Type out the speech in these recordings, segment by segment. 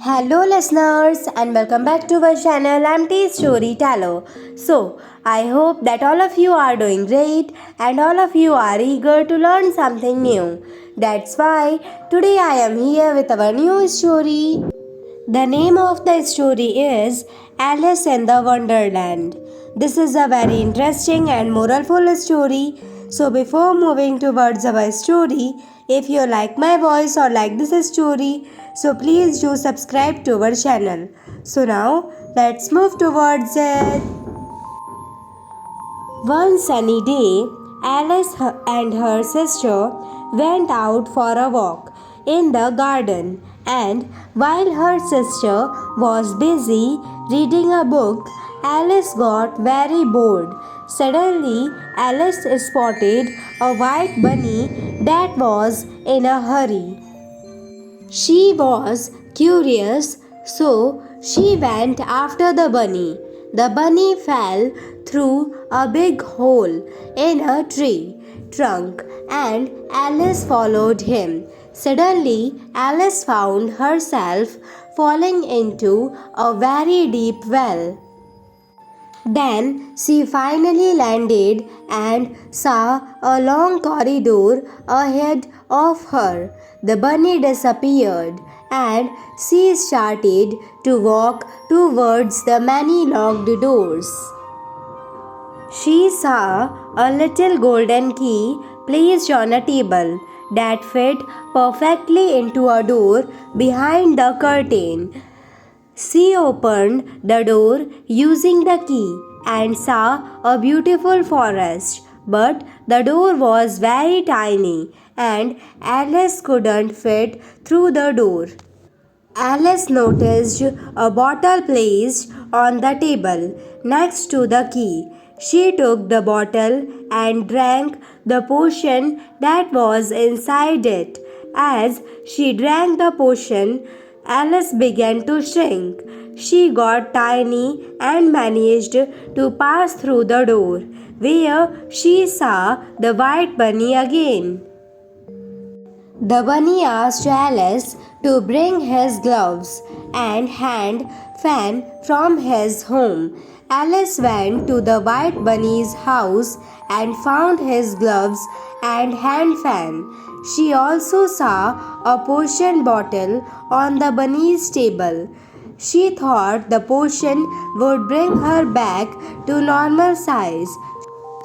Hello, listeners, and welcome back to our channel. I'm Storyteller. So, I hope that all of you are doing great and all of you are eager to learn something new. That's why today I am here with our new story. The name of the story is Alice in the Wonderland. This is a very interesting and moralful story. So, before moving towards our story, if you like my voice or like this story, so please do subscribe to our channel. So, now let's move towards it. One sunny day, Alice and her sister went out for a walk in the garden, and while her sister was busy reading a book, Alice got very bored. Suddenly, Alice spotted a white bunny that was in a hurry. She was curious, so she went after the bunny. The bunny fell through a big hole in a tree trunk and Alice followed him. Suddenly, Alice found herself falling into a very deep well. Then she finally landed and saw a long corridor ahead of her. The bunny disappeared and she started to walk towards the many locked doors. She saw a little golden key placed on a table that fit perfectly into a door behind the curtain. She opened the door using the key and saw a beautiful forest, but the door was very tiny and Alice couldn't fit through the door. Alice noticed a bottle placed on the table next to the key. She took the bottle and drank the potion that was inside it. As she drank the potion, Alice began to shrink. She got tiny and managed to pass through the door, where she saw the white bunny again. The bunny asked Alice to bring his gloves and hand fan from his home. Alice went to the white bunny's house and found his gloves and hand fan. She also saw a potion bottle on the bunny's table. She thought the potion would bring her back to normal size,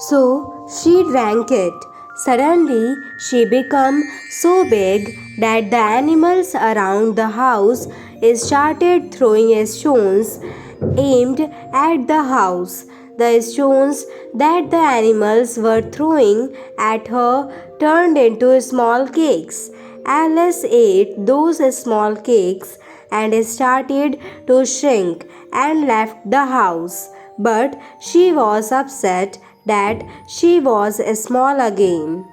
so she drank it. Suddenly, she became so big that the animals around the house started throwing stones aimed at the house. The stones that the animals were throwing at her turned into small cakes. Alice ate those small cakes and started to shrink and left the house. But she was upset that she was small again.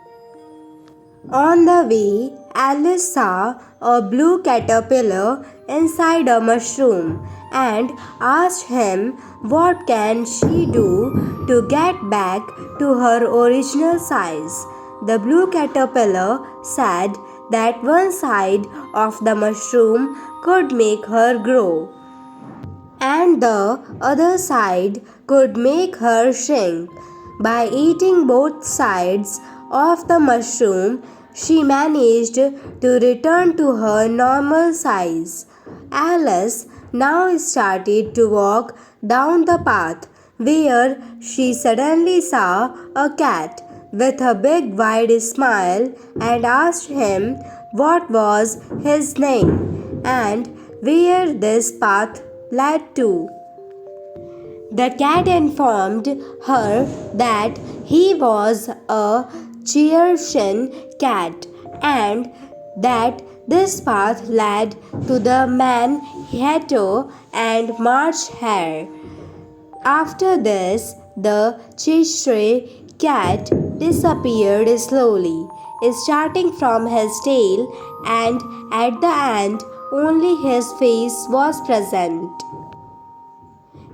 On the way, Alice saw a blue caterpillar inside a mushroom and asked him what can she do to get back to her original size. The blue caterpillar said that one side of the mushroom could make her grow and the other side could make her shrink. By eating both sides of the mushroom, she managed to return to her normal size. Alice now started to walk down the path where she suddenly saw a cat with a big wide smile and asked him what was his name and where this path led to. The cat informed her that he was a Cheshire cat and that this path led to the Manhattan and March Hare. After this, the Cheshire cat disappeared slowly, starting from his tail, and at the end, only his face was present.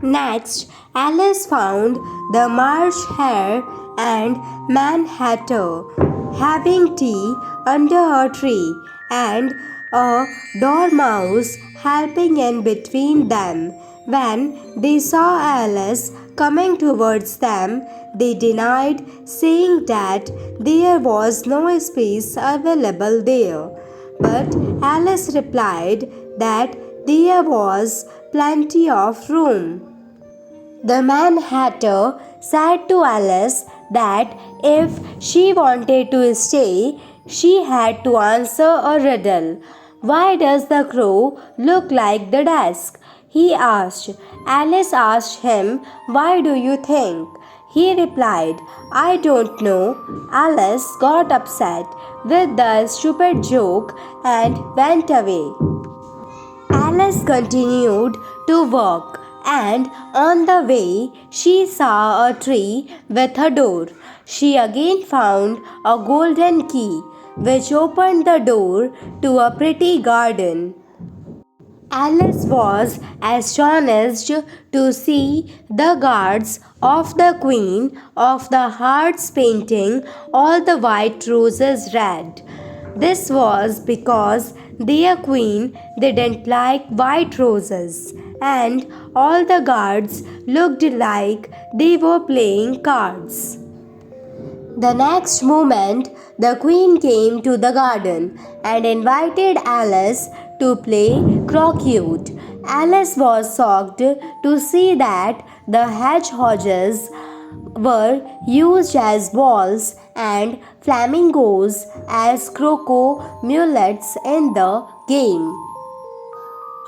Next, Alice found the Marsh Hare and Manhattan having tea under a tree, and a dormouse helping in between them. When they saw Alice coming towards them, they denied, saying that there was no space available there. But Alice replied that there was plenty of room. The Mad Hatter said to Alice that if she wanted to stay, she had to answer a riddle. Why does the crow look like the desk? He asked. Alice asked him, "Why do you think?" He replied, "I don't know." Alice got upset with the stupid joke and went away. Alice continued to walk, and on the way she saw a tree with a door. She again found a golden key, which opened the door to a pretty garden. Alice was astonished to see the guards of the Queen of the Hearts painting all the white roses red. This was because their queen didn't like white roses, and all the guards looked like they were playing cards. The next moment, the queen came to the garden and invited Alice to play croquet. Alice was shocked to see that the hedgehogs were used as balls and flamingos as croquet mullets in the game.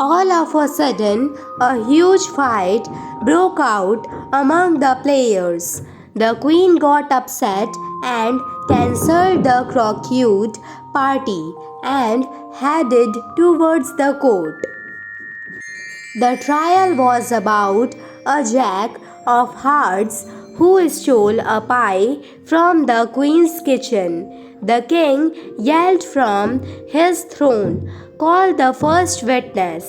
All of a sudden, a huge fight broke out among the players. The queen got upset and cancelled the croquet party and headed towards the court. The trial was about a jack of hearts who stole a pie from the queen's kitchen. The king yelled from his throne, "Call the first witness."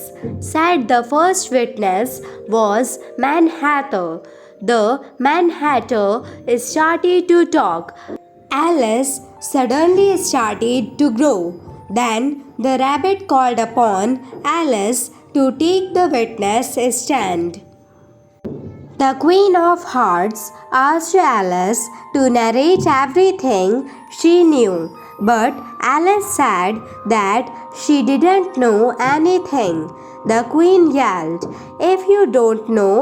Said the first witness was Manhattan. The Manhattan started to talk. Alice suddenly started to grow. Then the rabbit called upon Alice to take the witness stand. The Queen of Hearts asked Alice to narrate everything she knew, but Alice said that she didn't know anything. The Queen yelled, "If you don't know,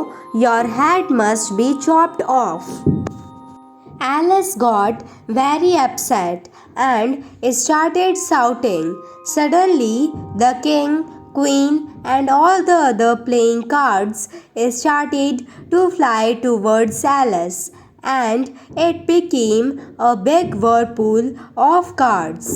your head must be chopped off." Alice got very upset and started shouting. Suddenly, the king, queen, and all the other playing cards started to fly towards Alice, and it became a big whirlpool of cards.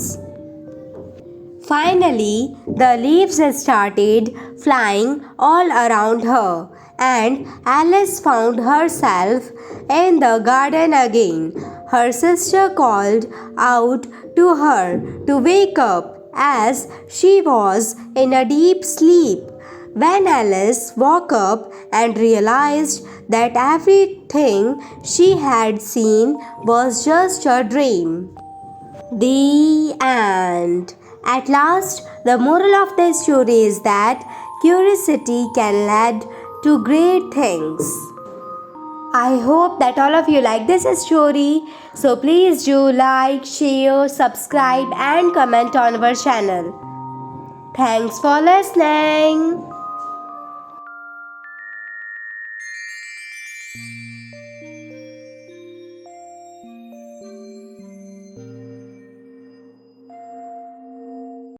Finally, the leaves started flying all around her, and Alice found herself in the garden again. Her sister called out to her to wake up as she was in a deep sleep. When Alice woke up and realized that everything she had seen was just a dream. The end. At last, the moral of the story is that curiosity can lead to great things. I hope that all of you like this story. So please do like, share, subscribe, and comment on our channel. Thanks for listening.